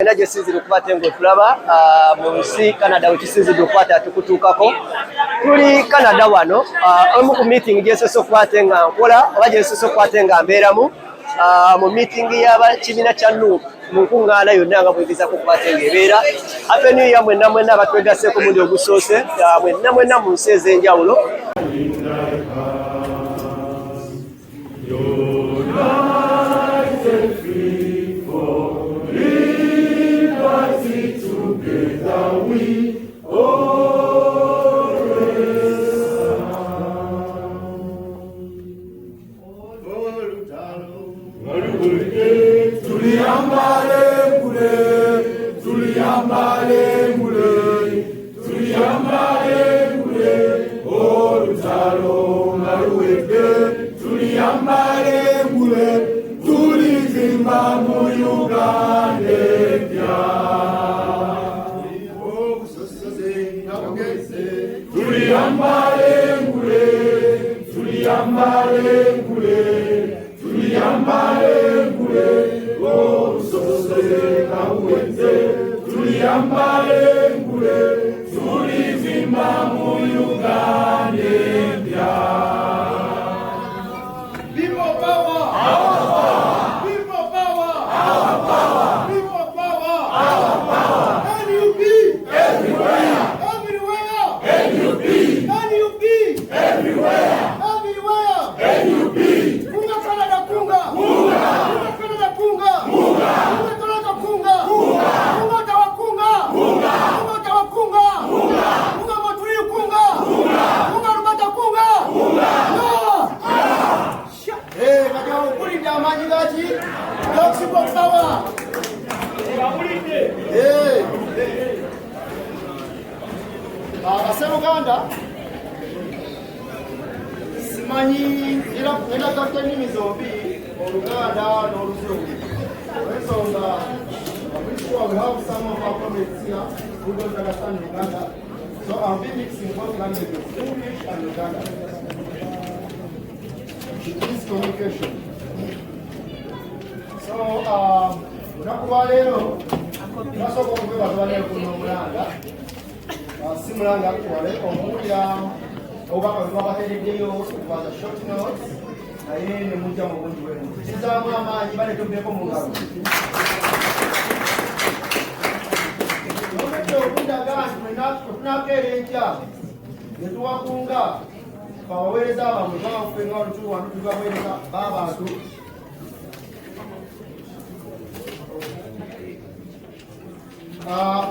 Ena jesizi lukubate ngo tulaba mu nsi Canada wekisizi lukwata tukutukako tuli Canada wano omu ku meeting jesoso kwate nga nkola oba jesoso kwate nga mberamu mu meeting y'abakibiina kya NUP mu nkungaana yonna nga bwegiza ku kwate ng'ebeera ate niyo ya mwenna mwenna abatwegasse ku mundi ogusoose mwenna mwenna mu nsi ez'enjawulo.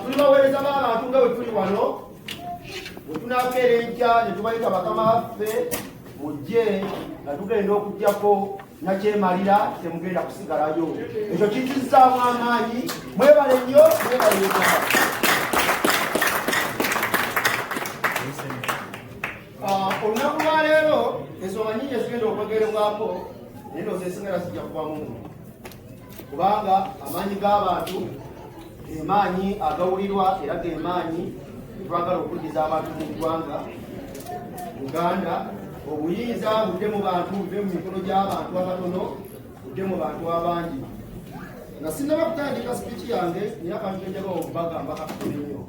tulibaweereza abantu nga bwe tuli wano bwe tunakeera enkya ne tubayita bakama baffe mujje nga tugenda okugjako nakyemalira temugenda kusigalayo ekyo kizizaamu amaanyi mwebale nnyo mwebale olunaku lwa leero ensonga nnyingi ezigenda okwegerebwako naye ndowooza esigala zijja kubamu kubanga amaanyi g'abantu emaanyi agawulirwa era g'emaanyi twagala okuddiza abantu mu ggwanga Uganda obuyinza budde mu bantu buve mu mikono gy'abantu abatono budde mu bantu abangi nga sinnaba kutandika sipiiki yange naye akantu kenjaga okubagamba katono nnyo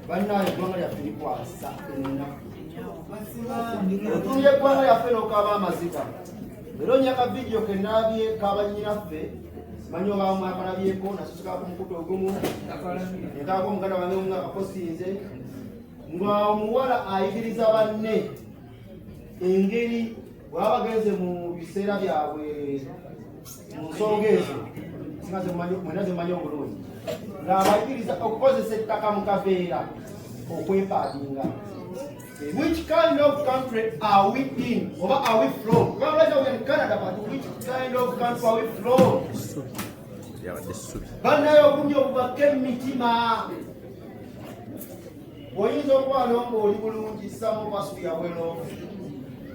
bannaayo eggwanga lyaffe likwasa ennaku otunula eggwanga lyaffe n'okaaba amaziga era onyaka vidiyo kennaabye kabanyinaffe manyi obaamu akalabyeko nasusukako mukutu ogumu nekaako omuganda wange omu akakosinze nga omuwala ayigiriza banne engeri bwaba bagenze mu biseera byabwe mu nsonga ezo mwena zemumanyi obulungi ng'abayigiriza okukozesa ettaka mu kaveera okwepaadinga. Which kind of country are we in? Or are we from? Well, right now we're in Canada, but which kind of country are we from? Banayo kunyo bakemitima. Oyinza okuba n'omba oli bulungi, some of us we are well off.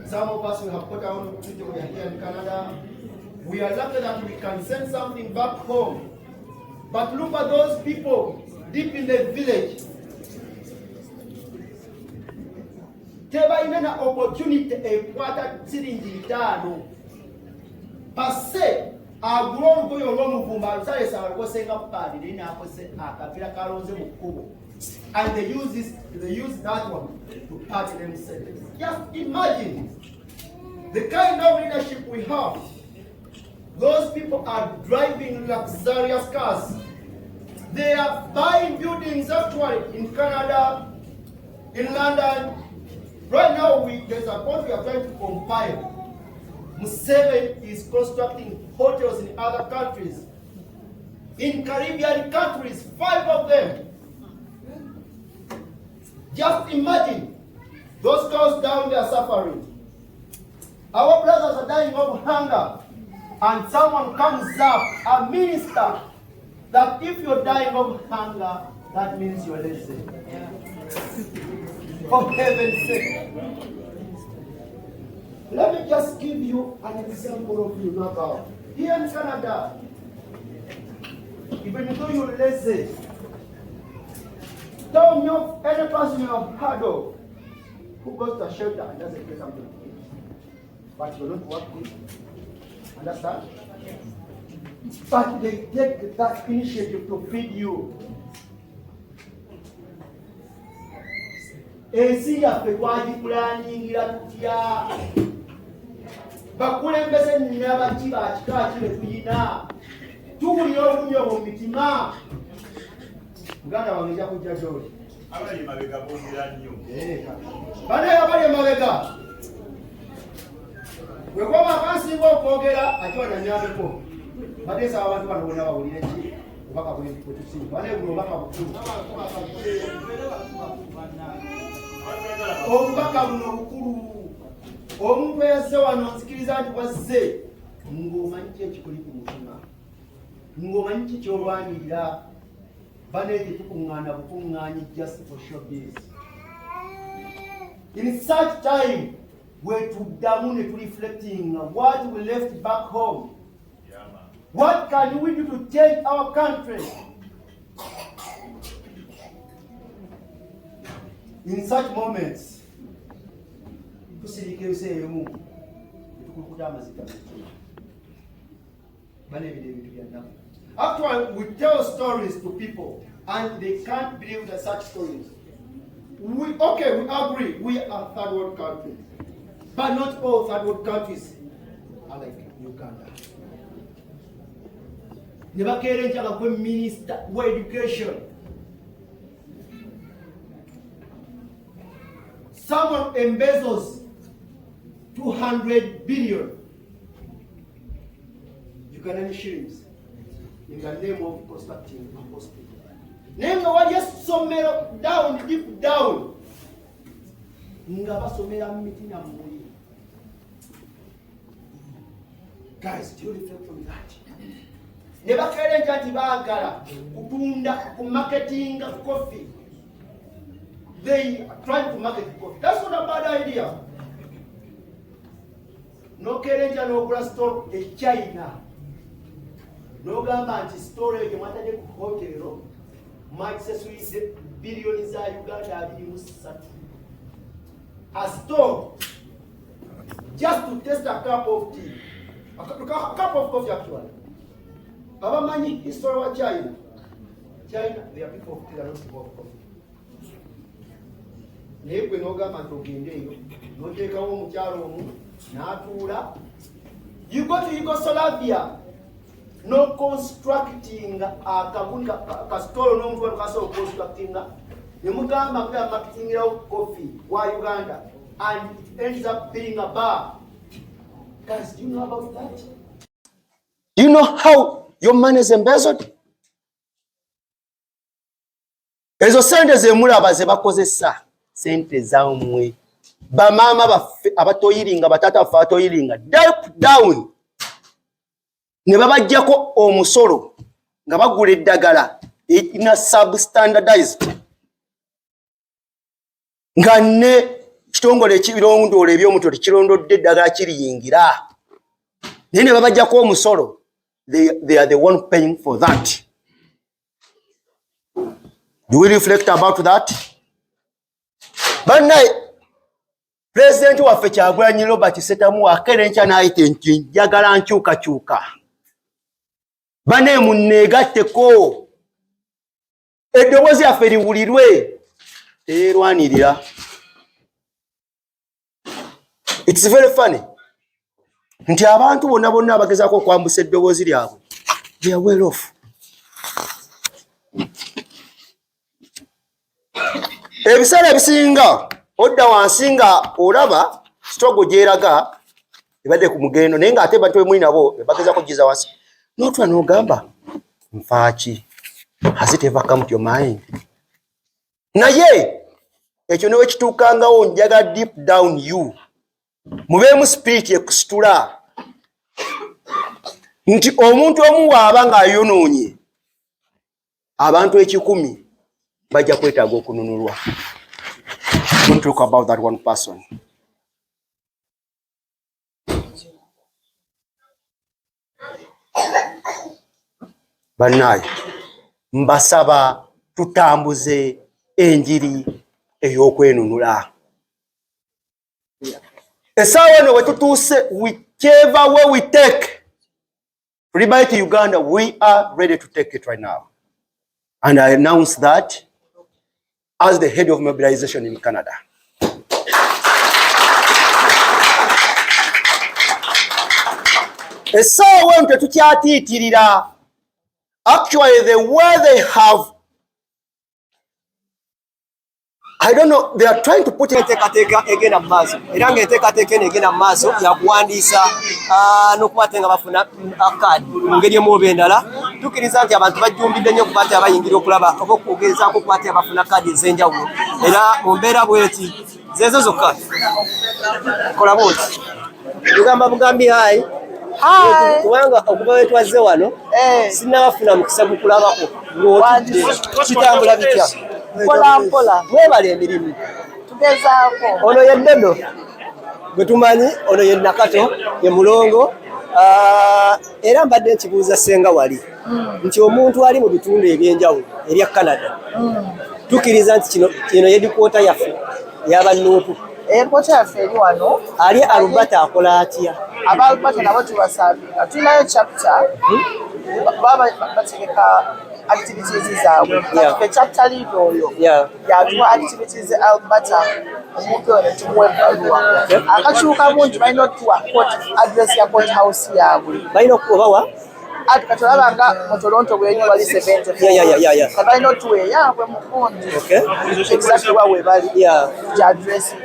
Some of us we have put our own people here in Canada. We are lucky that we can send something back home. But look at those people deep in the village. Tebalina opportunity ekwata siringi 5 pase agula olugoye olw'omuvumba alusalesa alwosenga mu kaadi naye n'akose akapira kalonze mu kkubo. And they use that one to party themselves. Just imagine the kind of leadership we have. Those people are driving luxurious cars. They are buying buildings actually in Canada, in London. Right now, there's a point we are trying to compile. Museveni is constructing hotels in other countries. In Caribbean countries, 5 of them. Just imagine, those girls down there suffering. Our brothers are dying of hunger. And someone comes up, a minister, that if you're dying of hunger, that means you're lazy. For heaven's sake. Let me just give you an example of you, Nakato. Here in Canada, even though you're lazy, tell me of any person you have heard of who goes to a shelter and doesn't get something to eat. But you're not working. Understand? But they take that initiative to feed you. Ensi yaffe twagipulaningira tutya? Bakulembeze n'abaki ba kika kino tuyina. Tuwulira obunyo mu mitima. Muganda wange nja kujja gy'oli. Abali mabega bongera nnyo. Bane abali mabega. Bwe kuba akansinga okwogera ate wananyambeko. Bateesa abantu bano bonna bawulire ki? Obubaka bwe tusinga. Bane buno obubaka bukulu. Obubaka buno bukulu. Omuntu yazze wano nzikiriza nti wazze ng'omanyi ki ekikuli ku mutima. Ng'omanyi ki ky'olwanirira. Bane tetukuŋŋaana bukuŋŋaanyi just for showbiz. In such time, we're to reflecting what we left back home. Yeah, man. What can we do to change our country? In such moments, actually, we tell stories to people and they can't believe that such stories. We agree, we are third world countries. But not all third world countries are like Uganda. Never cared about minister of education. Someone embezzles 200 billion Ugandan shillings in the name of constructing a hospital. Name the one just somewhere down, deep down. Guys, do you reflect from that? Never cared about marketing coffee. They are trying to market coffee. That's not a bad idea. No kerenja no glass store in China. No gamba storage matade hotel. Might say billions are Uganda a store just to test a cup of tea. A cup of coffee actually. Our money is for China. China, they are people who don't smoke coffee. Nebwe nogamba ntogendeyo noteekawo omukyalo omu n'atuula. You go to Yugoslavia, no constructing kasitolo n'omuntu wano kasobola constructinga ne mugamba kuba marketingirawo coffee wa Uganda and it ends up being a bar. Guys, do you know about that? Do you know how your money is embezzled? Ezo sente ze mulaba ze bakozesa sente zammwe bamaama baffe abatoyiringa batata baffe abatoyiringa deep down ne babajjako omusolo nga bagula eddagala ina substandardized nga ne kitongole ekibirondoola eby'omutwe tekirondodde eddagala kiriyingira naye ne babajjako omusolo. They are the one paying for that. Do we reflect about that? But now, President waffe Kyagulanyi Robert Setamu akerencha n'ayita nti njagala nkyukakyuka. bane munneegatteko eddoboozi yaffe liwulirwe teerwanirira. It's very funny nti abantu bonna bonna abagezaako okwambusa eddoboozi lyabwe they are well off. Ebiseera ebisinga odda wansi nga olaba sitogo gyeraga ebadde ku mugendo naye ng'ate bantu bemuli nabo bagezaako giza wansi n'otula n'ogamba nfaaki has it ever come to your mind? Naye ekyo newe kituukangawo njaga deep down you mubeemu spirit ekusitula nti omuntu omu waaba ng'ayonoonye abantu 1,000 bajja kwetaaga okununulwa. Don't talk about that one person. Bannaaye mbasaba tutambuze enjiri ey'okwenunula. Essaawa eno we tutuuse whichever way we take to liberate Uganda, we are ready to take it right now. And I announce that as the head of mobilization in Canada. Essaawa eno tetukyatiitirira. Actually, the way they have, I don't know, they are trying to put it again a maso. Iranga eteka again a maso ya kuandisa n'okubatenga bafuna akadi ngeri emu endala tukiriza nti abantu bajjumbidde nnyo kubaate abayingira okulaba oba okugezaako kubaate abafuna kadi ez'enjawulo era mu mbeera bweti zezo zokka kola bwoti tugamba bugambi hayi kubanga okuba wetwazze wano sinnabafuna mukisa gukulabako ng'otudde kitambula bitya mpola mwebala emirimu tugezaako. Ono ye DODO gwe tumanyi, ono ye Nakato ye mulongo era mbadde nkibuuza senga wali nti omuntu ali mu bitundu ebyenjawulo erya Canada tukiriza nti kino yedikwota yaffe yaba NUP ekota yaffe eri wano ali Alberta akola atya? Aba Alberta nabo tubasabira tulinayo chapter baba bategeka activities zaabwe chapter lead oyo yatuwa activities Alberta omuntu ono tumuwe ebbaluwa akakyuka bungi balina otuwa address ya court house yaabwe balina okubawa katolabanga mu Toronto bwenyi wali 70 kabalina otuwa eyaabwe mukundi exactly wa we bali gya address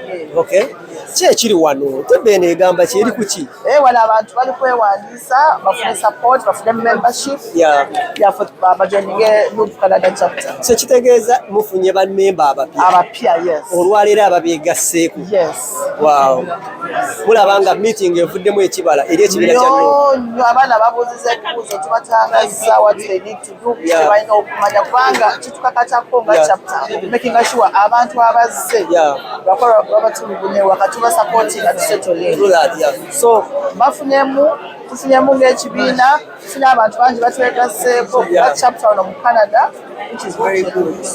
ki ekiri wano tebbeene egamba kyeri kuki wano abantu bali kwewandiisa bafune support bafune membership yaffe bajoininge NUP Canada chapter. So kitegeeza mufunye bammemba abapya olwaleero ababyegasseeko wow mulabanga meeting evuddemu ekibala eri ekibiina kya nnyo abaana babuuziza ebibuuzo tubatangaza what they need to do balina okumanya kubanga kitukakatako nga chapter making sure abantu abazze bakola babatulugunye wakati supporting at settling so tufunyemu ng'ekibiina tufune abantu bangi batwegasseeko chapter ono mu Canada which is very good.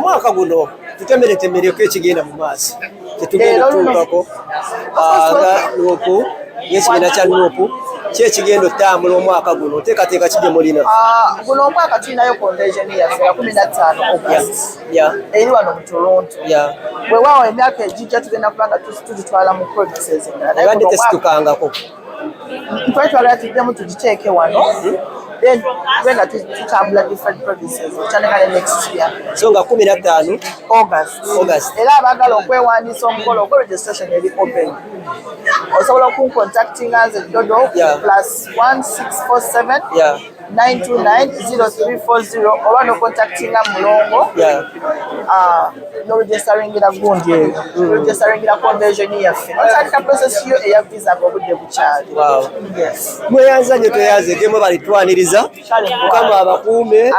Mwaka guno tutemeretemereko ekigenda mu maaso tetugenda kutuukako NUP n'ekibiina kya NUP ki ekigenda otambula omwaka guno oteekateeka ki gye mulina? Guno omwaka tulinayo convention yaffe ya 15 August eri wano mu Toronto weewaawo emyaka egijja tugenda kubanga tuzitwala mu provinces endala abadde tesitukangako twetwala tuddemu tugiteeke wano then tugenda tutambula different provinces ekyandekale next year so nga 15 August era abaagala okwewandiisa omukolo ogwo registration eri open osobola okuncontactinga nze DODO +1647 9290340 oba nocontactinga mulongo noregistaringira gundi noregistaringira convention yaffe notandika process yo eya visa ng'obudde bukyali. Mweyanza nnyo tweyanze gemu balitwaniriza mukama abakuume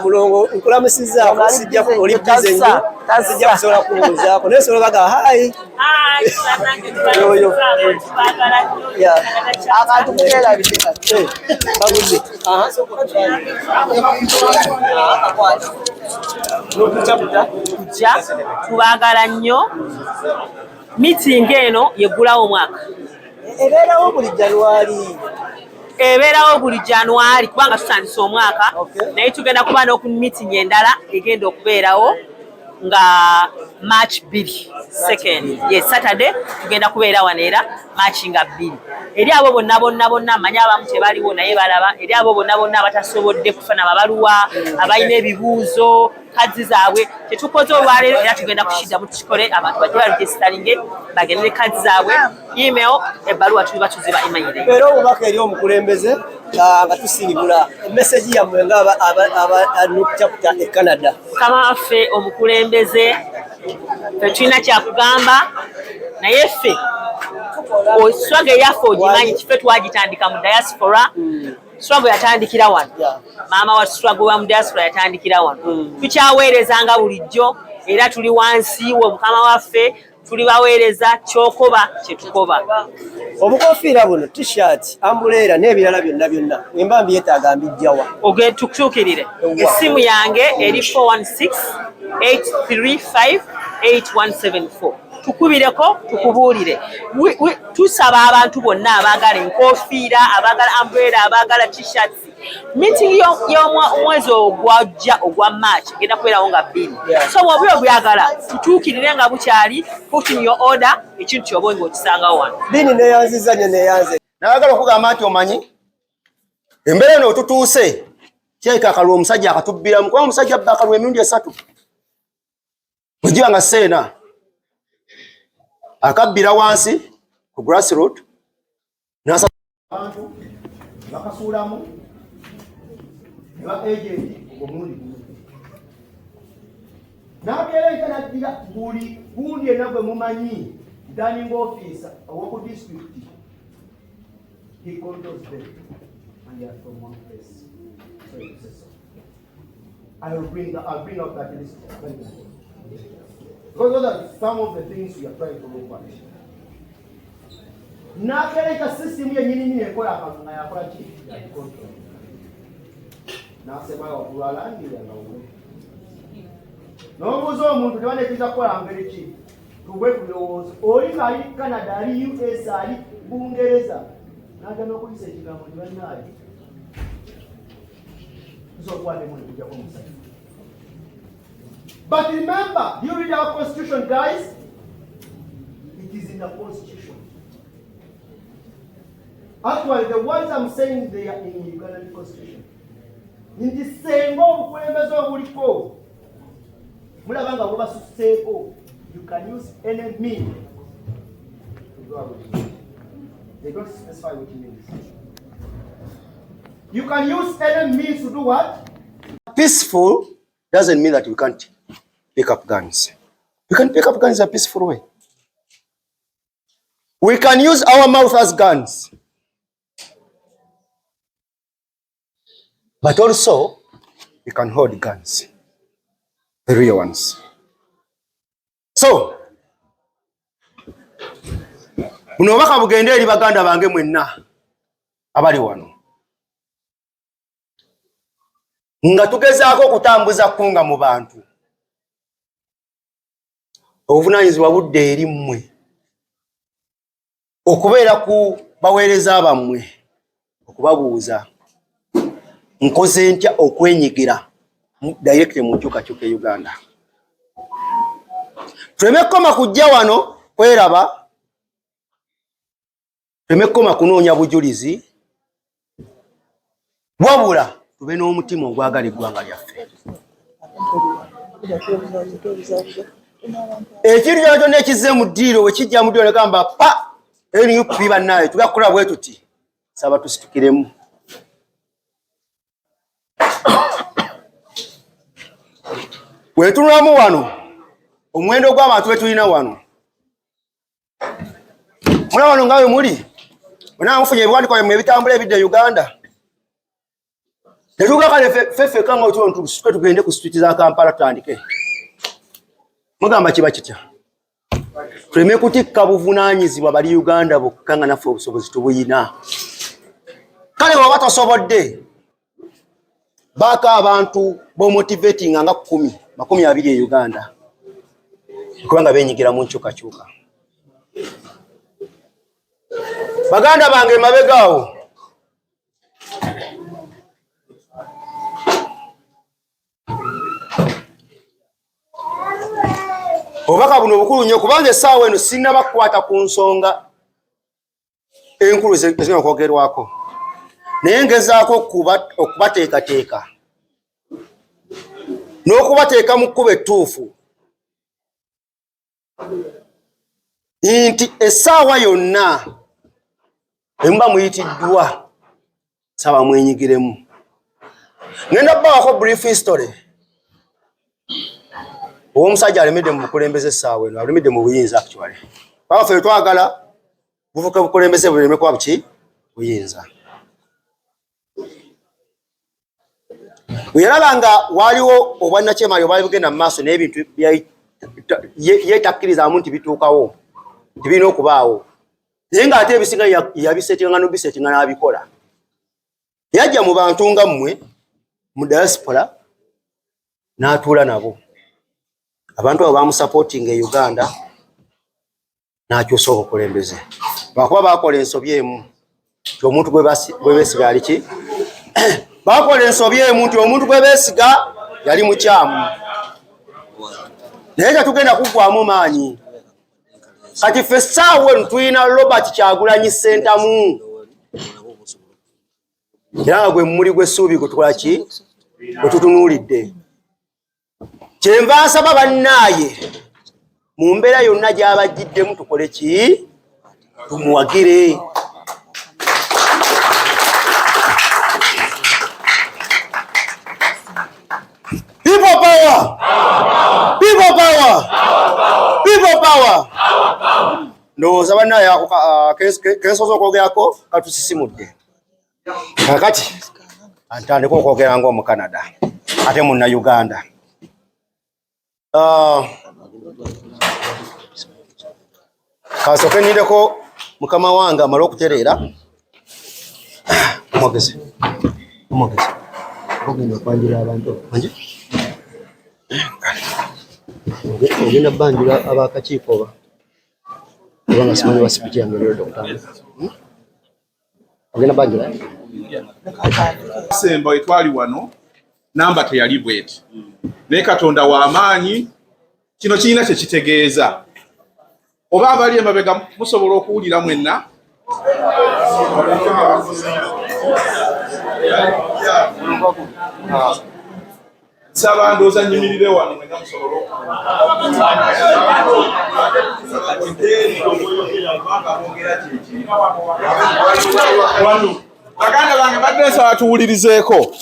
mulongo nkulamusizzaako sijja oli bize nnyo sijja kusobola kubuuzaako naye sobola baga hayi yoyo akantu kukeerabise baguzi kujja tubaagala nnyo meeting eno yeggulawo omwaka ebeerawo buli January ebeerawo buli January kubanga tutandise omwaka naye tugenda kuba n'oku meeting endala egenda okubeerawo nga March 2nd yes Saturday tugenda kubeera wano era March nga 2 eri abo bonna manya abamu tebaliwo naye balaba eri abo bonna abatasobodde kufuna mabaluwa abalina ebibuuzo kazi zaabwe tetukoze olwaleero era tugenda kushiddamu tukikole abantu bajje baregisteringe bagendere kazi zaabwe email ebbaluwa tuliba tuziba email era obubaka eri omukulembeze nga tusiibula message yammwe nga aba NUP chapter e Canada. Mukama waffe omukulembeze tetulina kyakugamba naye ffe oswage yaffe ogimanyi kiffe twagitandika mu diaspora struggle yatandikira wano maama wa struggle wa mu diaspora yatandikira wano tukyaweerezanga bulijjo era tuli wansi wo mukama waffe tuli baweereza kyokoba kyetukoba obukofiira buno t-shirt ambulera n'ebirala byonna wemba mbyetaaga mbijjawa tukutuukirire essimu yange eri 416-835-8174 tukubireko tukubuulire tusaba abantu bonna abaagala enkofiira abaagala umbrella abaagala t-shirts meeting y'omwezi ogwajja ogwa March genda kubeerawo nga 2 so bw'oba obyagala tutuukirire nga bukyali put in your order ekintu kyoba ng'okisangawo wano bini neyanziza nye neyanze nayagala okugamba nti omanyi embeera eno tutuuse kyeka akalwa omusajja akatubbiramu kuba omusajja abba akalwa emirundi 3 bwegiba nga seena akabbira wansi ku grassroot nasa abantu bakasuulamu ne ba agent omundi n'abeera naddira buli gundi yenna gwe mumanyi returning officer owoku district he controls them and they are from one place so it says so I'll bring up that list because those are some of the things we are trying to look at. N'akereka system yennyini ekola akantu nga yakola ki control n'asema okulwalangira nga uwe n'obuuza omuntu tebanekiza kukola ngeri ki tubwe kulowooza oli ng'ali Canada ali US ali Bungereza n'agenda okuyisa ekigambo ne bannaayo tusobokwatemu ne kujjako omusajja. But remember, you read our constitution, guys. It is in the constitution. Actually, the words I'm saying they are in the Ugandan constitution. In the same you can use any means to go out. They don't specify what it means. You can use any means to do what? Peaceful doesn't mean that you can't pick up guns. You can pick up guns in a peaceful way. We can use our mouth as guns. But also, we can hold guns. The real ones. So, buno obubaka bugende eri baganda bange mwenna abali wano. Nga tugezaako okutambuza kunga mu bantu. Obuvunaanyizibwa budde eri mmwe. Okubeera ku baweereza bammwe. Okubabuuza. Nkoze ntya okwenyigira direct mu nkyukakyuka e Uganda. Tuleme koma kujja wano kweraba. Tuleme koma kunoonya bujulizi. Wabula tube n'omutima ogwagala eggwanga lyaffe. Ekintu kyonna ekizze mu ddiiro bwe kijja mu ddiiro ne gamba pa NUP bannaayo tugakola bwe tuti saba tusitukiremu. Wetunulamu wano omuwendo gw'abantu be tulina wano. Mula wano nga we muli bonna mufunye ebiwandiiko byammwe ebitambula ebidde Uganda. Netuga kale fefe kanga otuno tugende ku street za Kampala tutandike. Mugamba kiba kitya. Tuleme kutikka buvunaanyizibwa bali Uganda bokka nga naffe obusobozi tubuyina. Kale bw'oba tosobodde baaka abantu bomotivating nga 10-20 e Uganda kubanga benyigira mu nkyukakyuka. Baganda bange mabegaawo obubaka buno bukulu nnyo kubanga essaawa eno sinnabakwata ku nsonga enkulu ezirina okwogerwako naye ngezaako okubateekateeka n'okubateeka mu kkubo ettuufu nti essaawa yonna emuba muyitiddwa saba mwenyigiremu. Ngenda bbawako brief history omusajja alemedde mu bukulembeze essaawa eno, alemedde mu buyinza actually. Baffe twagala buvuke bukulembeze buleme kuba buki buyinza. Uyalaba nga waliwo obwannakyemali obwali bugenda mu maaso n'ebintu yeetakkiriza nti bituukawo tibirina okubaawo naye ng'ate ebisinga yabisetinga n'obisetinga n'abikola. Yajja mu bantu nga mmwe mu diaspora n'atuula nabo. Abantu abo bamusupporting e Uganda n'akyusa obukulembeze. Lwakuba baakola ensobi emu nti omuntu gwe beesiga ali ki? Baakola ensobi emu nti omuntu gwe beesiga yali mukyamu. Naye tetugenda kuggwamu maanyi. Kati ffe essaawa eno tulina Robert Kyagulanyi Ssentamu. Era nga gwe mumuli gw'essuubi gwe tukola ki? Gwe tutunuulidde. Kyenva nsaba bannaaye mu mbeera yonna gy'abajjiddemu tukole ki? Tumuwagire. People power! People power! People power! Ndowooza bannaaye kensoza okwogerako katusisimudde. Kakati antandika okwogera ng'omu Canada ate munna Uganda. Kasooke nindeko mukama wange amale okutereera. Omwogezi ogenda okwanjula abantu anje ogenda banjula abakakiiko oba nga simanyi basipiki yange lero okutambula ogenda banjula Semba etwali wano namba teyali bweti naye Katonda w'amaanyi kino kirina kye kitegeeza oba abali emabega musobola okuwulira mwenna saba ndooza nyimirire wano mwenna musobola baganda bange badde nsaba tuwulirizeeko.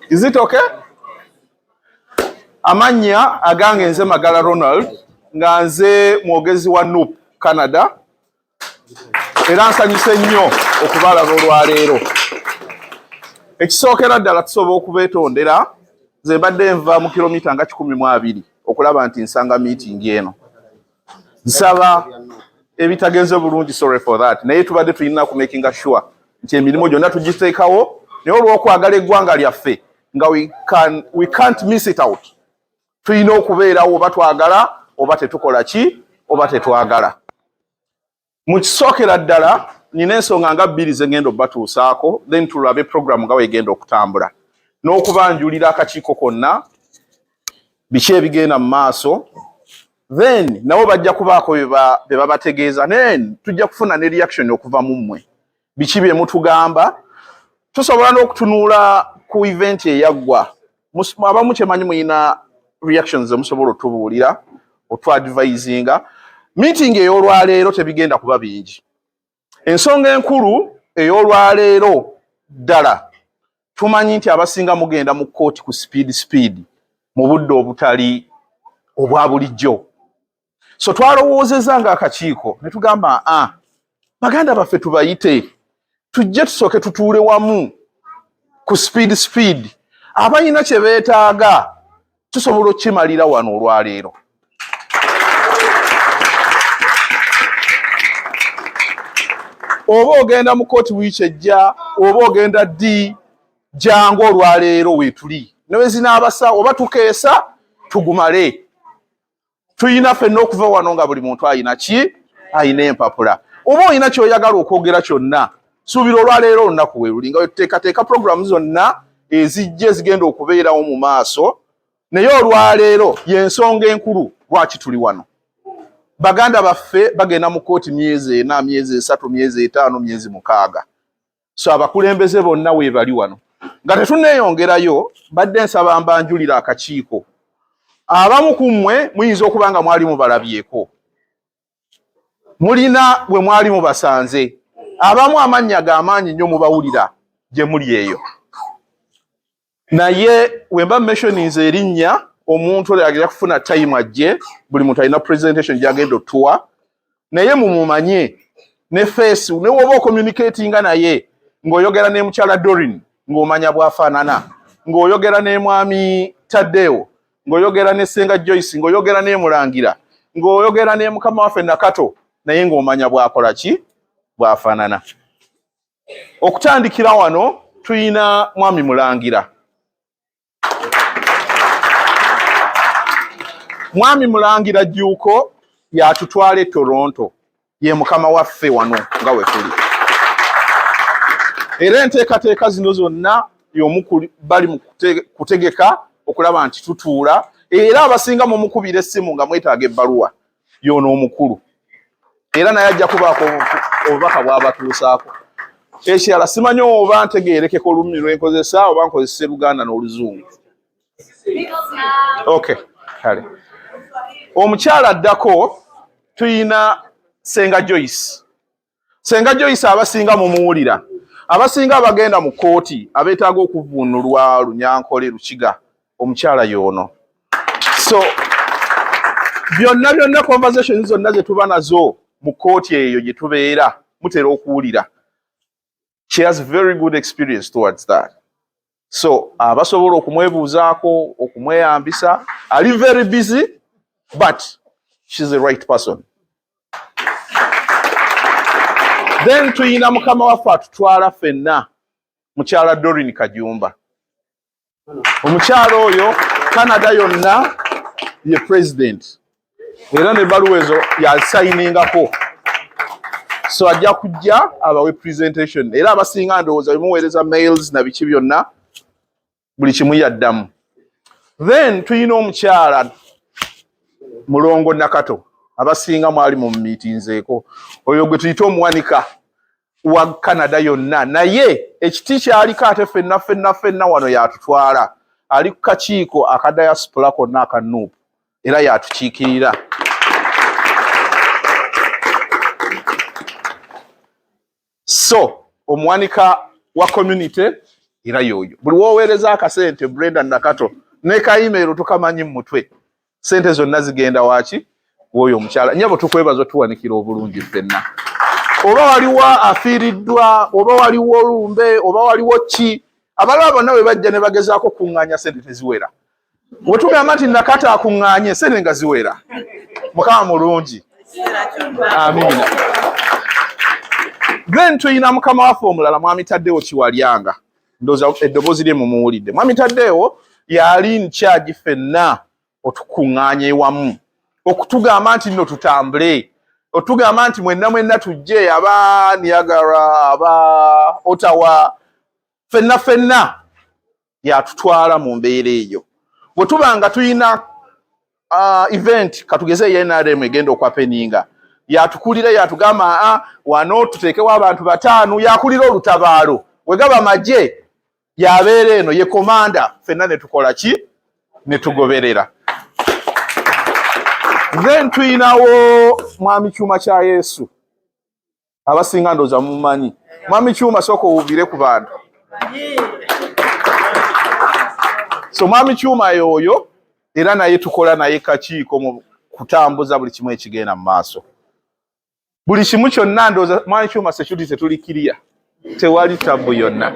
Is it okay? Amannya agange nze Magala Ronald nga nze mwogezi wa NUP Canada era nsanyuse nnyo okubalaba olwaleero. Ekisookera ddala tusobola okubeetondera nze mbadde nva mu kilomita nga 12 okulaba nti nsanga meeting eno. Nsaba ebitagenze bulungi, sorry for that, naye tubadde tulina ku making sure nti emirimu gyonna tugiteekawo naye olw'okwagala eggwanga lyaffe nga we can't miss it out. Tulina okubeerawo oba twagala oba tetukola ki oba tetwagala. Mu kisookera ddala nina ensonga nga 2 ze ngenda obbatuusaako then tulabe program nga weegenda okutambula n'okubanjulira akakiiko konna biki ebigenda mu maaso then nabo bajja kubaako bye babategeeza then tujja kufuna ne reaction okuva mu mmwe biki bye mutugamba. Tusobola n'okutunuula ku event eyaggwa abamu kyemanyi muyina reactions musobola otubuulira otwadvisinga. Meeting ey'olwaleero tebigenda kuba bingi. Ensonga enkulu ey'olwaleero ddala tumanyi nti abasinga mugenda mu kkooti ku speed mu budde obutali obwa bulijjo. So twalowoozezza nga akakiiko ne tugamba baganda baffe tubayite tujje tusooke tutuule wamu ku speed abalina kye beetaaga tusobola okukimalira wano olwaleero. Oba ogenda mu kooti wiiki ejja oba ogenda ddi jangu olwaleero weetuli ne bwe zinaabasa oba tukeesa tugumale. Tuyina ffenna okuva wano nga buli muntu ayina ki? Ayina empapula. Oba olina ky'oyagala okwogera kyonna suubira olwaleero olunaku we luli nga teekateeka programu zonna ezijja zigenda okubeerawo mu maaso naye olwaleero y'ensonga enkulu lwaki tuli wano. Baganda baffe bagenda mu kooti myezi 4, myezi 3, myezi 5, myezi 6. So abakulembeze bonna weebali wano nga tetunneeyongerayo badde nsaba mbanjulira akakiiko. Abamu ku mmwe muyinza okuba nga mwali mubalabyeko, mulina bwe mwali mubasanze, abamu amannya g'amaanyi nnyo mubawulira gye muli eyo. Naye wemba mentioninze erinnya omuntu oyo agenda kufuna time ajje, buli muntu alina presentation gy'agenda otuwa, naye mumumanye ne face ne woba ocommunicatinga naye ng'oyogera ne mukyala Dorin ng'omanya bw'afaanana, ng'oyogera ne mwami Taddeo, ng'oyogera ne Ssenga Joyce, ng'oyogera ne Mulangira, ng'oyogera ne mukama waffe Nakato, naye ng'omanya bw'akola ki bw'afaanana. Okutandikira wano tuyina mwami Mulangira. Mwami Mulangira Jjuuko yatutwala e Toronto, ye mukama waffe wano nga we tuli. Era enteekateeka zino zonna y'omu bali mu kutegeka okulaba nti tutuula, era abasinga mu mukubira essimu nga mwetaaga ebbaluwa y'ono omukulu. Era naye ajja kubaako obubaka bw'abatuusaako. Ekirala simanyi oba ntegeerekeko olulimi lwenkozesa oba nkozesa Luganda n'Oluzungu. Okay, kale. Omukyala addako tuyina Ssenga Joyce. Ssenga Joyce abasinga mumuwulira. Abasinga abagenda mu kooti abeetaaga okuvvuunulwa Lunyankole, Lukiga, omukyala y'ono. So byonna conversations zonna ze tuba nazo mu kooti eyo gye tubeera mutera okuwulira. She has very good experience towards that. So abasobola okumwebuuzaako, okumweyambisa, ali very busy but she's the right person. Then tuyina mukama waffe atutwala ffenna, mukyala Dorin Kajumba. Omukyala oyo Canada yonna ye president. Era n'ebbaluwa ezo yasayiningako. So ajja kujja abawe presentation. Era abasinga ndowooza bimuweereza mails na biki byonna buli kimu yaddamu. Then tuyina omukyala Mulongo Nakato. Abasinga mwali mu meetingseeko. Oyo gwe tuyita omuwanika wa Canada yonna. Naye ekiti kyaliko ate ffenna wano yatutwala. Ali ku kakiiko aka diaspora konna aka NUP. Era yatukiikirira. So omuwanika wa community era yoyo. Buli woweereza akasente Brenda Nakato ne ka email tukamanyi mu mutwe. Sente zonna zigenda waaki? Woyo omukyala. Nyabo tukwebaza tuwanikira obulungi ffenna. Oba waliwo afiiriddwa, oba waliwo olumbe, oba waliwo ki, abalala bonna bwe bajja ne bagezaako kuŋŋaanya sente teziwera. Bwe tugamba nti Nakato akuŋŋaanye sente nga ziwera. Mukama mulungi. Amiina. Then tuyina mukama waffe omulala mwami Taddeo Kiwalyanga. Ndowooza eddoboozi lye mumuwulidde. Mwami Taddeo yali in charge ffenna otukuŋŋaanya ewamu. Okutugamba nti nno tutambule, otugamba nti mwenna tujje, aba Niagara, aba Ottawa, ffenna yatutwala mu mbeera eyo. Bwe tuba nga tuyina event katugeze NRM egenda okwapeninga, yatukulira yatugamba wano tuteekewo abantu 5, yakulira olutabaalo, wegaba amagye yabeera eno ye komanda, ffenna ne tukola ki? Ne tugoberera. Then tuyinawo mwami Kyuma kya Yesu. Abasinga ndowooza mumanyi. Mwami Kyuma sooka owuubire ku bantu. So mwami Kyuma yoyo era naye tukola naye kakiiko mu kutambuza buli kimu ekigenda mu maaso. Buli kimu kyonna ndowooza mwami Kyuma security tetulikiriya. Tewali tabu yonna.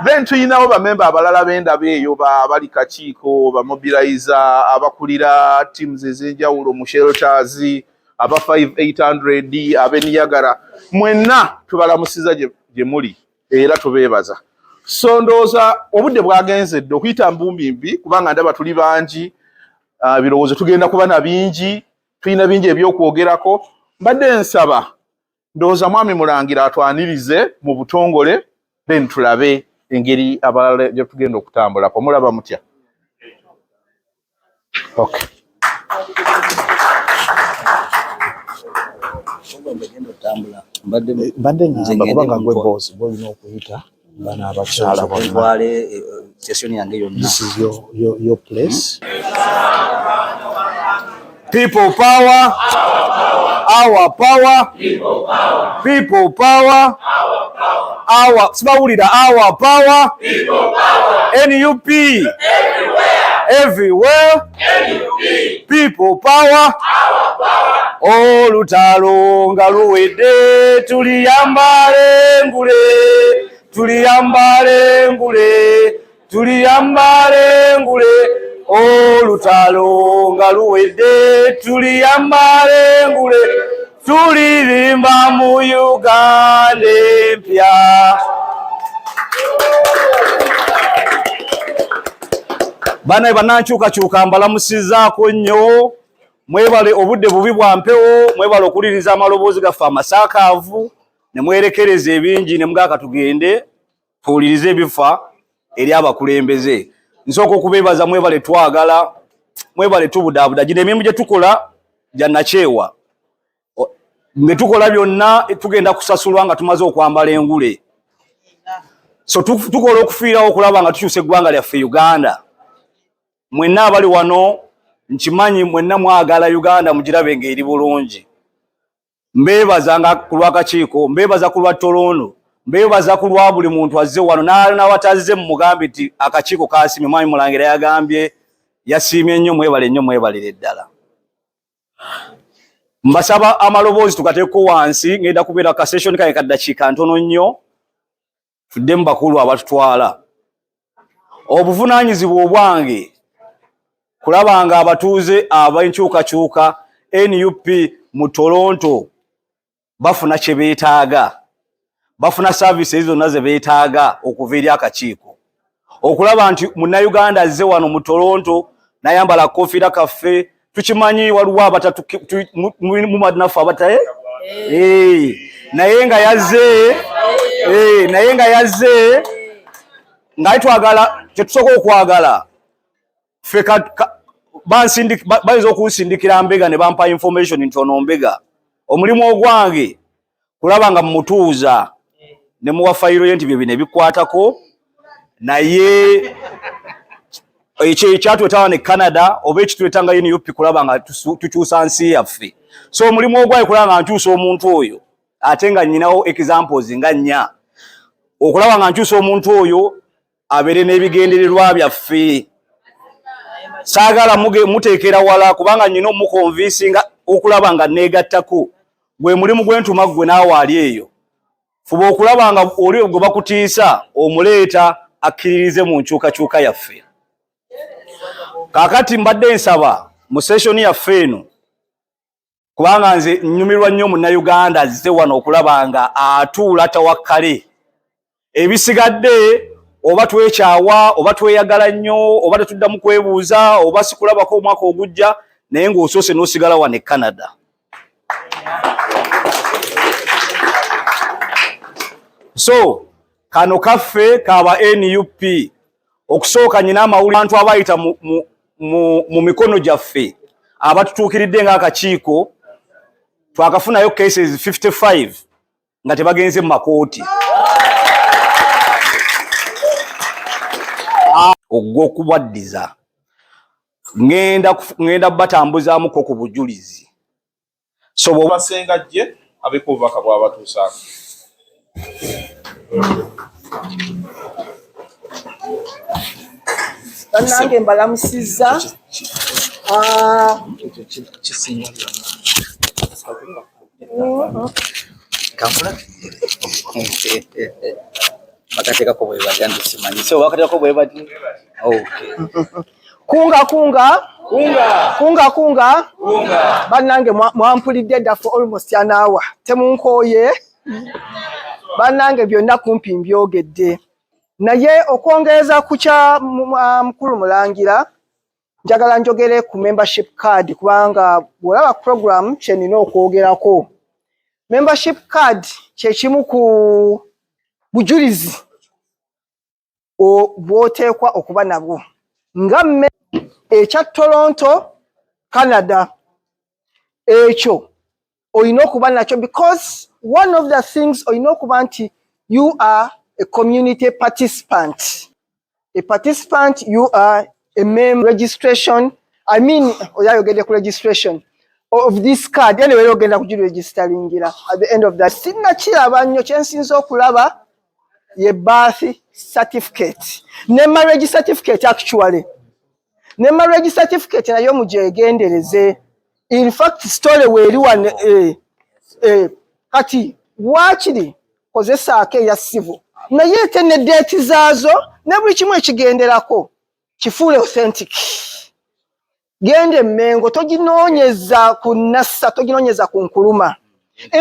Then tuyinawo bamemba abalala b'endaba eyo bali kakiiko, ba mobilizer, abakulira teams ez'enjawulo mu shelters, aba 5800, abe Niagara. Mwenna tubalamusiza gye muli era tubeebaza. So ndowooza obudde bwagenze dde okuyita mbumbimbi kubanga ndaba tuli bangi, birowoozo tugenda kuba na bingi, tuyina bingi ebyokwogerako. Mbadde nsaba ndowooza mwami Mulangira atwanirize mu butongole then tulabe engeri abalala gye tugenda okutambulako. Mulaba mutya? Okay. Mbadde ngamba kubanga gwe boss boyina okuyita bana abakyala bonna. This is your place. People power, our power, people power, our Sibawulira, our power, NUP, everywhere, people power, olutalo nga luwedde tuliyambale ngule, tuliyambale ngule, tuliyambale ngule, olutalo nga luwedde tuliyambale ngule, tulirimba mu Uganda empya. Bana banankyukakyuka mbalamusizaako nnyo, mwebale obudde bubi bwa mpewo, mwebale okuliriza amaloboozi gaffe amasaakaavu, ne mwerekereza ebingi ne mugaka tugende tuwulirize ebifa eri abakulembeze. Nsooka okubeebaza mwebale twagala, mwebale tubudaabuda. Gino emirimu gye tukola gya nakyewa. Bwe tukola byonna tugenda kusasulwa nga tumaze okwambala engule. So tukola okufiirawo okulaba nga tukyusa eggwanga lyaffe Uganda. Mwenna abali wano nkimanyi mwenna mwagala Uganda mugirabe ng'eri bulungi. Mbeebaza nga ku lw'akakiiko, mbeebaza ku lwa Toronto, mbeebaza ku lwa buli muntu azze wano n'awatazze mu mugambi nti akakiiko kaasiimye. Mwami Mulangira yagambye yasiimye nnyo, mwebale nnyo, mwebalire ddala. Mbasaba amaloboozi tugateeko wansi, ngenda kubeera ka session kake kaddakiika ntono nnyo, tudde mu bakulu abatutwala. Obuvunaanyizibwa obwange kulaba nga abatuuze ab'enkyukakyuka NUP mu Toronto bafuna kye beetaaga, bafuna services zonna ze beetaaga okuva eri akakiiko. Okulaba nti munnayuganda azze wano mu Toronto n'ayambala kofiira kaffe, tukimanyi waliwo abatatu mu madnafu abataye naye nga yazze nga twagala kyetusooka okwagala ffe bayinza okunsindikira mbega ne bampa information nti ono mbega. Omulimu ogwange kulaba nga mumutuuza ne muwa fayiro ye nti bye bino ebikwatako, naye ekyo ekyatwetawa ne Canada oba ekitwetanga NUP kulaba nga tukyusa nsi yaffe. So omulimu ogwaye kulaba nga nkyusa omuntu oyo ate nga nyinawo examples nga nnya, okulaba nga nkyusa omuntu oyo abeere n'ebigendererwa byaffe. Saagala muteekera wala kubanga nyina omukonvinsinga okulaba nga neegattako. Gwe mulimu gwentuma gwe naawe ali eyo, fuba okulaba nga oli gwe bakutiisa omuleeta akkiririze mu nkyukakyuka yaffe. Kaakati mbadde nsaba mu session yaffe eno, kubanga nze nnyumirwa nnyo munnayuganda azze wano okulaba nga atuula tawakkale. Ebisigadde oba twekyawa oba tweyagala nnyo oba tetuddamu kwebuuza oba sikulabako omwaka ogujja, naye ng'osoose n'osigala wano e Canada. So kano kaffe kaba NUP. Okusooka nyina amawulire abantu abayita mu mikono gyaffe abatutuukiridde ng'akakiiko, twakafunayo cases 55 nga tebagenze mu makooti. Ogw'okubaddiza ngenda batambuzaamuko ku bujulizi. So Basenga gye abeko obubaka bw'abatuusaako. Nange mbalamusizza. Bakateekako bwe batya ndisimanyi. So bakateekako bwe batya. Okay. Kunga. Bannange mwampulidde dda for almost an hour. Temunkooye. Bannange byonna kumpi mbyogedde. Naye okwongereza ku kya mukulu Mulangira, njagala njogere ku membership card kubanga bw'olaba program kye nina okwogerako. membership card kyekimu ku bujulizi bwoteekwa okuba nabwo nga ekya Toronto Canada ekyo olina okuba nakyo because one of the things olina okuba nti you are a community participant. A participant, you are a member registration. I mean, you get the registration of this card. Anyway, you get the registering at the end of that. Sinna kiraba nnyo kyensinza okulaba ye birth certificate. Ne marriage certificate actually. Ne marriage certificate nayo mujegendereze. In fact, story weri wane kati wakiri kozesa ake ya civil. Na yete ne date zaazo ne buli kimu ekigenderako kifuule authentic. Gende Mengo toginoonyeza ku nassa toginoonyeza ku nkuluma.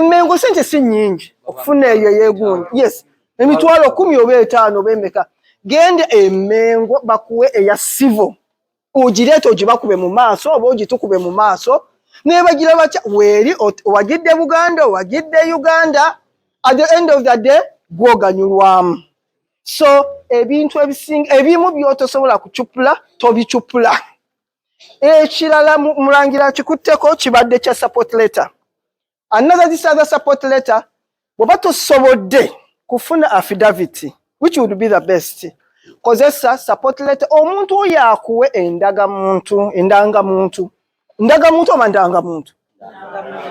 Mengo sente si nnyingi okufuna eyo yeegundi. Yes, emitwalo 10 oba 5 oba emeka. Gende Mengo bakuwe eya civil. Ogireeta ogibakube mu maaso oba ogitukube mu maaso. Ne bagira batya weeri wagidde Buganda wagidde Uganda. At the end of the day gwoganyulwamu. So ebintu ebisinga ebimu byotosobola kucupula tobicupula. Ekirala mulangira kikutteko kibadde kya support letter. This other support letter bw'oba tosobodde kufuna affidavit which would be the best. Kozesa support letter omuntu oyo akuwe endagamuntu oba ndangamuntu.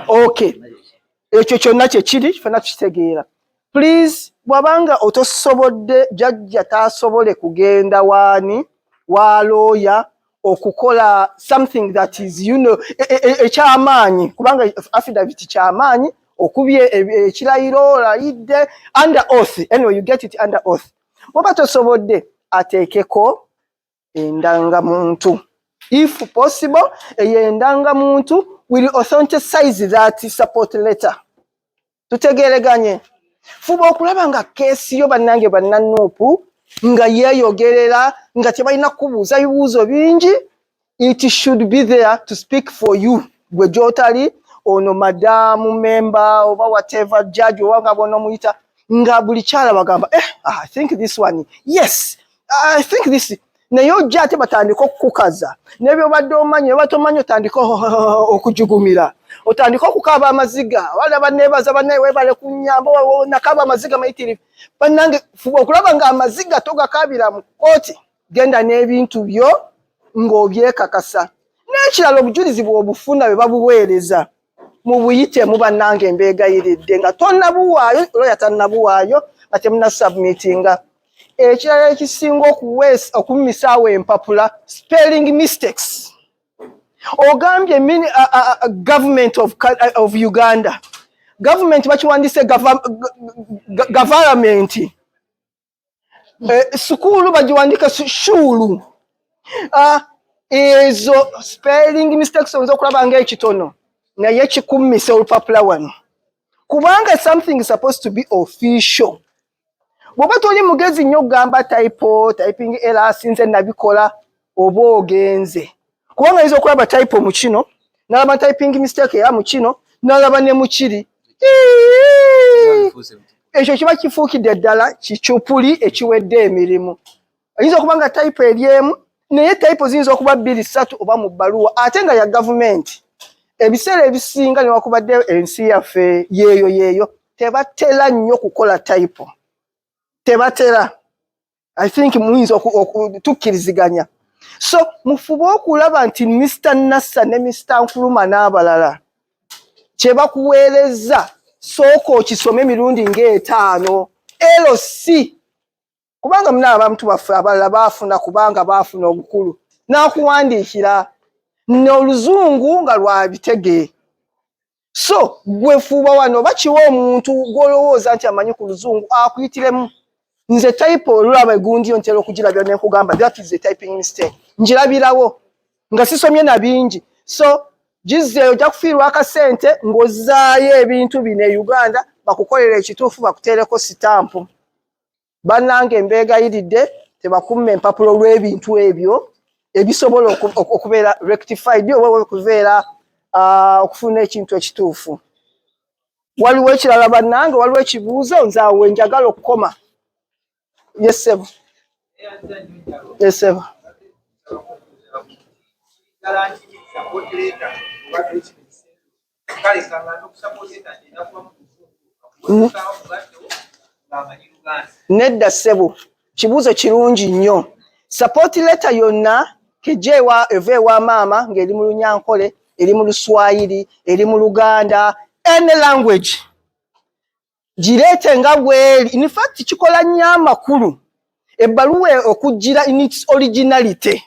Okay. Ekyo kyonna kyekiri fena kitegeera. Please bwabanga otosobodde jajja tasobole kugenda waani wa lawyer okukola something that is ekyamaanyi kubanga affidavit kyamaanyi okubye ekirayiro layidde under oath. Anyway, you get it under oath. Bw'oba tosobodde ateekeko endangamuntu. If possible, endangamuntu will authenticize that support letter. Tutegereganye. Fuba okulaba nga kesi yo bannange bannanupu nga yeeyogerera nga tebalina kubuuza bibuuzo bingi. It should be there to speak for you. Gwe gyotali ono madamu member oba whatever judge oba nga bono muyita nga buli kyala bagamba I think this one, yes, I think this. Naye ojja ate batandika okukukaza n'ebyobadde omanyi oba tomanyi otandika okujugumira otandika okukaaba amaziga wala banneebaza bannaye weebale ku nnyamba nakaaba amaziga mayitirivu. Bannange fuba okulaba nga amaziga togakaabira mu kooti genda n'ebintu byo ng'obyekakasa. N'ekirala obujulizi bw'obufuna bwe babuweereza mubuyitemu bannange mbeegayiridde nga tonnabuwaayo lawyer tannabuwaayo nga temuna submitinga. Ekirala ekisinga okumisaawo empapula spelling mistakes. Ogambye government of Uganda. Government bakiwandiise government. Sukulu bagiwandika shulu. Ezo spelling mistakes onzo okulaba ng'ekitono naye kikumise olupapula wano. Kubanga something is supposed to be official. Bw'oba toli mugezi nnyo gamba typing error sinze nabikola oba ogenze. Kubanga izo okulaba typo mu kino n'alaba typing mistake ya mu kino n'alaba ne mu kiri. Ekyo kiba kifuukidde ddala kicupuli ekiwedde emirimu. Ayinza okuba nga typo eryemu naye typo ziyinza okuba 2-3 oba mu bbaluwa ate nga ya gavumenti. Ebiseera ebisinga newakubadde ensi yaffe yeeyo tebatera nnyo kukola typo. Tebatera. I think muyinza tukkiriziganya. So mufube okulaba nti Mr. Nassa ne Mr. Nkuluma n'abalala kye bakuweereza sooka okisome emirundi ng'etaano. LC kubanga muna abantu baffe abalala baafuna kubanga baafuna obukulu n'akuwandiikira n'oluzungu nga lwabitege. So gwe fuuba wano bakiwa omuntu gw'olowooza nti amanyi ku luzungu akuyitiremu. Nze typo olulaba egundi ntera okugirabira ne nkugamba that is a typing mistake. Njirabirawo nga sisomye na bingi. So gizze ojja kufiirwa akasente ng'ozzaayo ebintu bino e Uganda bakukolera ekituufu bakuteereko sitampu. Bannange mbeegayiridde tebakumme empapula olw'ebintu ebyo ebisobola okubeera rectified oba okubeera okufuna ekintu ekituufu. waliwo ekirala bannange waliwo ekibuuzo nze awo njagala okukoma. Yes sebo. Yes sebo. Nedda ssebo kibuuzo kirungi nnyo. Support letter yonna kejja eva ewa maama ng'eri mu Lunyankole, eri mu Luswayiri, eri mu Luganda, any language gireete nga bweri. In fact kikola nnyo amakulu ebbaluwa okujjira in its originality.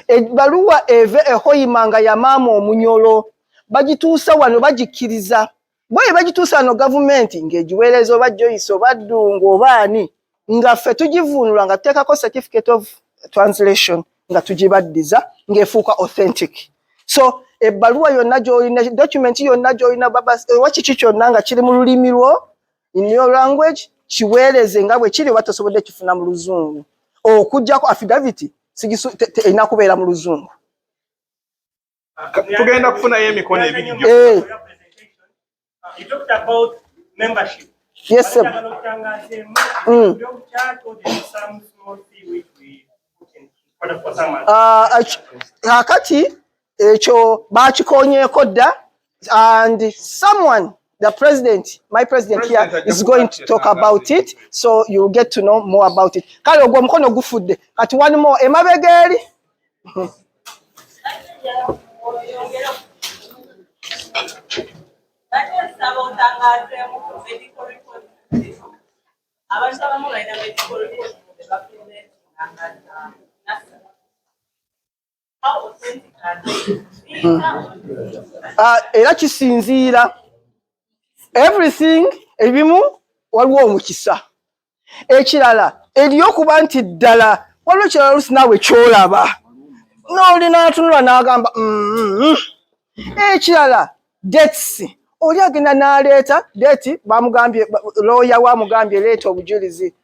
Ebbaluwa eve ehoyimanga ya maama Omunyolo bagituusa wano bagikkiriza. Bwe bagituusa wano gavumenti ng'egiweereza oba Joyce oba Ddungu oba ani nga ffe tugivuunula nga tuteekako certificate of translation nga tugibaddiza ng'efuuka authentic. So ebbaluwa yonna gy'olina, document yonna gy'olina oba kiki kyonna nga kiri mu lulimi lwo in your language kiweereze nga bwe kiri oba tosobodde kifuna mu Luzungu. Okuggyako affidavit erina kubeera mu Luzungu. Tugenda kufunayo emikono ebiri. You talked about membership. Yes, sir. Kakati ekyo bakikonyeeko dda, and someone, the president, my president here is going to talk about it, so you'll get to know more about it. Kale ogwo omukono gufudde. Kati one more emabega eri. Era kisinziira everything ebimu waliwo omukisa. Ekirala eriyo okuba nti ddala waliwo ekirala lusi naawe kyolaba n'oli n'atunula n'agamba ekirala dates oli agenda n'aleeta date bamugambye lawyer wamugambye leeta obujulizi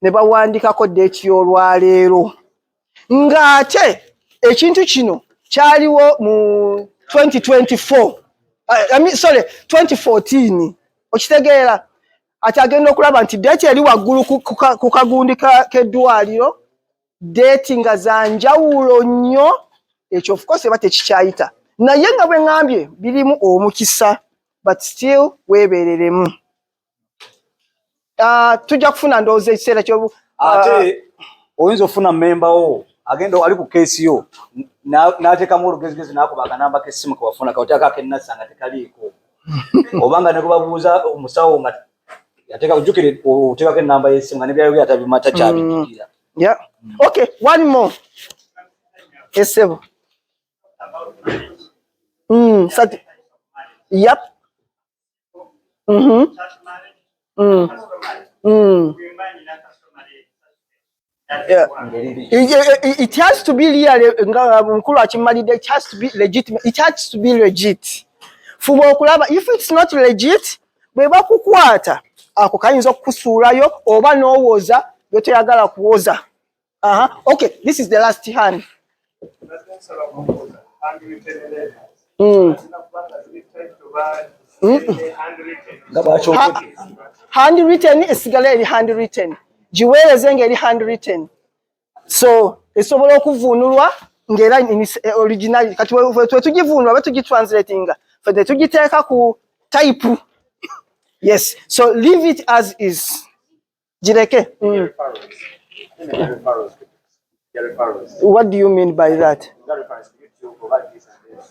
ne bawandiikako date y'olwaleero ng'ate ekintu kino kyaliwo mu 2014 okitegeera ati agenda okulaba nti date eri waggulu ku kagundi k'eddwaliro date nga za njawulo nnyo. Ekyo of course eba tekikyayita naye nga bwe ŋŋambye birimu omukisa but still weebereremu. Tujja kufuna ndowooza ekiseera ky'obu ate oyinza ofuna mmemba wo agenda ali ku keesi yo n'ateekamu olugezigezi n'akuba akanamba k'essimu ke wafuna kaoteekako ak'ennassa nga tekaliiko obanga ne kubabuuza omusawo nga yateeka ujjukire oteekako ennamba y'essimu nga nebyayogera tabimata kyabijjukira. Yeah. Okay, one more. Yes, sir. Yep. Yeah. It has to be really, it has to be legitimate. It has to be legit. If it's not legit, beba kukwata ako kayinza okukusuulayo oba n'owooza byotoyagala kuwoza. Okay, this is the last hand. Handwritten esigala eri handwritten. Giweereze ng'eri handwritten. So esobola okuvuunulwa ng'era original. Kati we tugivuunula we tugitranslatinga ffe tugiteeka ku type. Yes, so leave it as is. Gireke. What do you mean by that?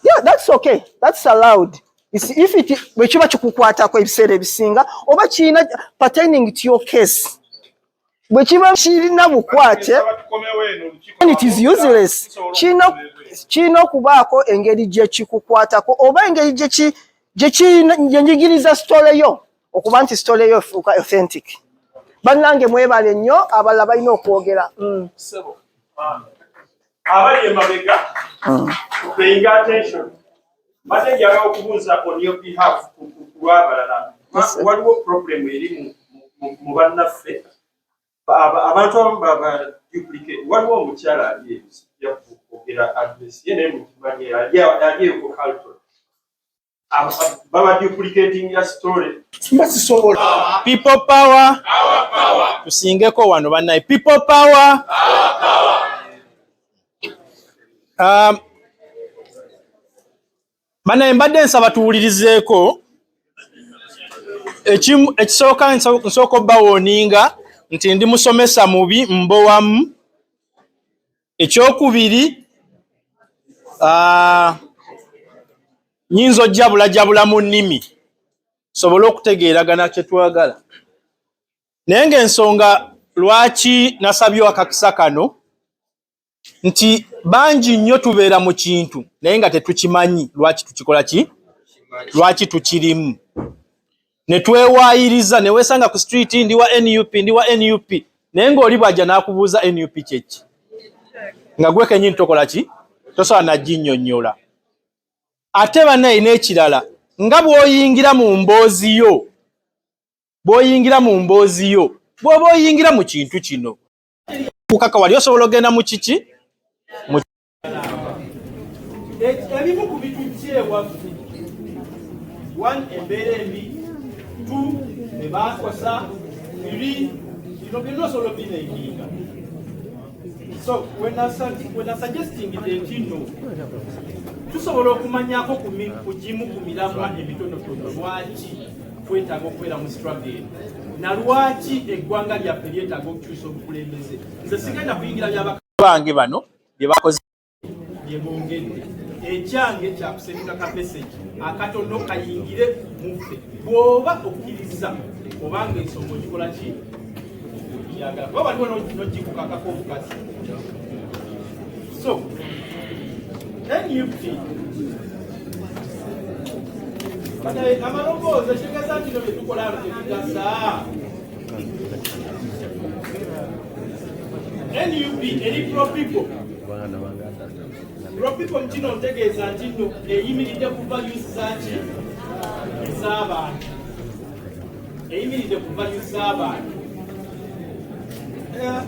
Yeah, that's okay. That's allowed. If it wechiba chikukwatako ebiseera ebisinga oba kiina pertaining to your case. Wechiba kirina bukwate and it is useless. Kino kubaako engeri gye kikukwatako oba engeri gye njigiriza story yo okuba nti story yo efuuka authentic. Bannange mwebale nnyo abalala balina okwogera. Abali emabega paying attention. Mate njagala okubuuza on your behalf kulwabalala. Waliwo problem eri mu bannaffe abantu abamu baba duplicate. Waliwo omukyala ali yakwogera address ye naye mukimanye ali ku culture. baba duplicating your story. People power. Tusingeko wano banaye. People power. Banaye mbadde nsaba tuwulirizeeko ekisooka nsooka obbawooninga nti ndi musomesa mubi mbowamu. Ekyokubiri nyinza ojjabulajabula mu nnimi sobole okutegeeragana kye twagala. Naye ng'ensonga lwaki nasabye akakisa kano nti bangi nnyo tubeera mu kintu naye nga tetukimanyi lwaki tukikola ki, lwaki tukirimu. Ne twewaayiriza ne weesanga ku street ndi wa NUP ndi wa NUP naye ng'oli bw'ajja n'akubuuza NUP kyeki nga gwe kennyini tokola ki, tosobola naginnyonnyola. Ate bannaye n'ekirala nga bw'oyingira mu mboozi yo, bw'oba oyingira mu kintu kino kukaka wali osobola ogenda mu kiki. Ebimu ku bitujjeewa one embeera embi, two ne baakosa, three bino byonna osobola obinenginga. So when I suggesting kino tusobola okumanyako ku gimu ku miramwa emitonotono lwaki twetaaga okubeera mu struggle na lwaki eggwanga lyaffe lyetaaga okukyusa obukulembeze. Nze sigenda kuyingira bange bano bye bakoze bye bongedde. Ekyange kyakusendeka ka message akatono kayingire muffe bw'oba okkiriza obanga ensonga ogikola ki yagala kuba waliwo n'ogikukakako obukazi. So NUP amaloboozi ekitegeeza kino bye tukola ano tekigasa. NUP eri pro people. Pro people mukino ntegeeza nti nno eyimiridde ku values zaki ez'abantu, eyimiridde ku values z'abantu.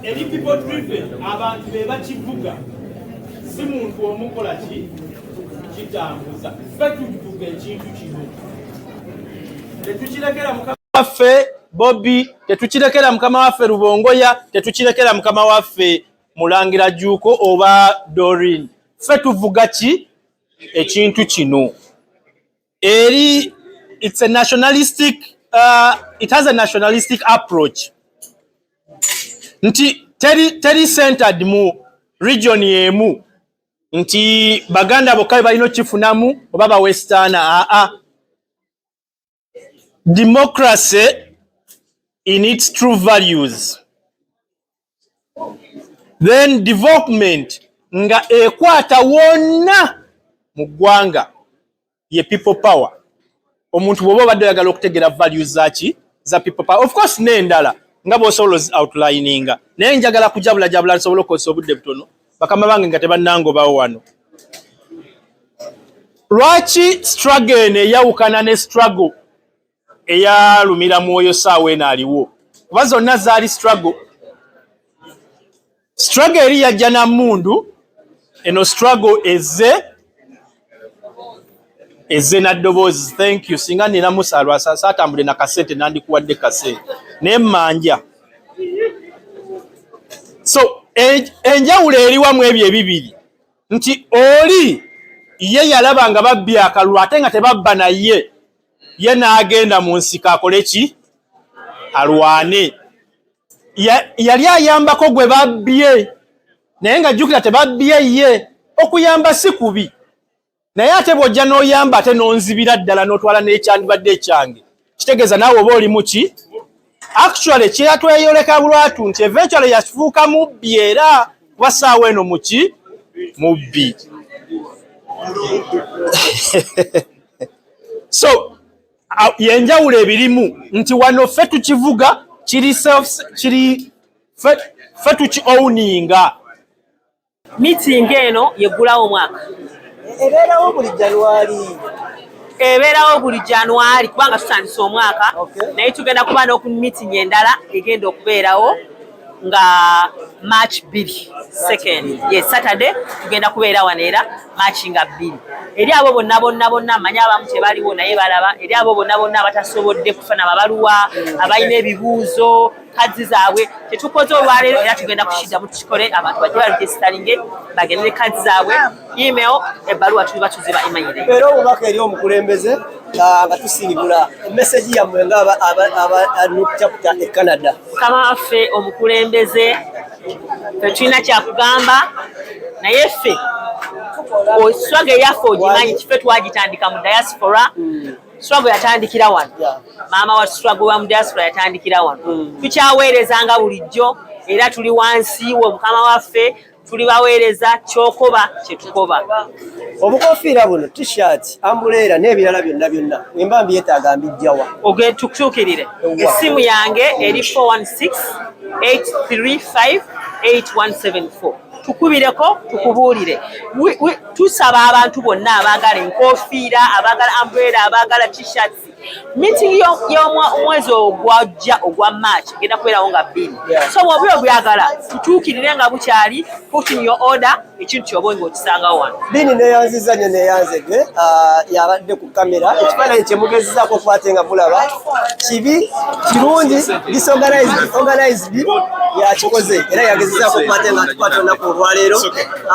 Eri people driven, abantu be bakivuga, si muntu omukola ki kitambuza. Ffe tuvuga ekintu kino tetukirekera mukama waffe Bobby, tetukirekera mukama waffe Rubongoya, tetukirekera mukama waffe Mulangira Juuko oba Doreen. Ffe tuvuga ki ekintu kino. Eri it's a nationalistic it has a nationalistic approach. Nti teri centered mu region yemu nti Baganda bokka balina kifunamu oba ba Western. Democracy in its true values, then development nga ekwata wonna mu ggwanga ye people power. Omuntu bw'oba obadde oyagala okutegeera values zaki za people power, of course n'endala nga bw'osobola outlininga, naye njagala kujabulajabula nsobole okukozesa obudde butono bakama bange nga tebannangobawo wano. Lwaki struggle eno eyawukana ne struggle eyalumira mwoyo saawa eno aliwo? Kuba zonna zaali struggle. Struggle eri yajja na mmundu, eno struggle eze na ddoboozi. Thank you. Singa nina musalwa saatambule na kasente nandikuwadde kasente naye mmanja. So enjawulo eriwamu ebyo ebibiri nti oli ye yalaba nga babbi akalulu ate nga tebabba naye, ye n'agenda mu nsiko akole ki? Alwane. Yali ayambako gwe babbye naye nga jjukira tebabbye ye. Okuyamba si kubi, naye ate bw'ojja n'oyamba ate n'onzibira ddala n'otwala n'ekyandibadde ekyange, kitegeeza naawe oba oli mu ki? Actually kyeyatweyoleka bulwatu nti eventually yafuuka mubbi era kuba saawa eno mu ki? Mubbi. So yenjawulo ebirimu nti wano ffe tukivuga kiri ffe tuki-owninga. Meeting eno yeggulawo omwaka. Ebeerawo buli January. Ebeerawo buli January kubanga tutandise omwaka. Naye tugenda kuba n'oku meeting endala egenda okubeerawo nga March 2 second. Yes, Saturday tugenda kubeera wano era March nga 2. Eri abo bonna manya abamu tebaliwo naye balaba. Eri abo bonna batasobodde kufuna mabaluwa, abalina ebibuuzo, kazi zaabwe tetukoze olwaleero era tugenda kushiddamu tukikole abantu bajje baregisteringe bagendere kazi zaabwe email ebbaluwa tuliba tuziba email. Era obubaka eri omukulembeze nga tusiibula message yammwe nga aba NUP chapter e Canada. Kama waffe omukulembeze tetulina kyakugamba naye ffe oswaga eyaffe ogimanyi kiffe twagitandika mu diaspora. Struggle yatandikira wano. Maama wa struggle wa mu diaspora yatandikira wano. Tukyaweerezanga bulijjo era tuli wansi wo mukama waffe tuli baweereza kyokoba kyetukoba. Obukofiira buno t-shirt ambulera n'ebirala byonna wemba mbyetaaga mbijjawa oge tukukyukirire essimu yange eri 416-835-8174 tukubireko tukubuulire. Tusaba abantu bonna abaagala enkofiira abaagala umbrella abaagala t-shirts meeting y'omwezi ogwajja ogwa March genda kubeerawo nga 2. So bw'oba obyagala tutuukirire nga bukyali put in your order ekintu kyoba ng'okisangawo wano. Bini neyanziza nnyo neyanzedde yabadde ku kamera ekifaananyi kye mugezezaako okwate nga mulaba kibi kirungi disorganized yakikoze era yagezezaako okwate nga tukwate olunaku olwaleero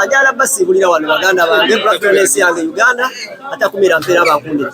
njala basiibulira wano baganda bange black yange Uganda atakumira mpeera bankundira.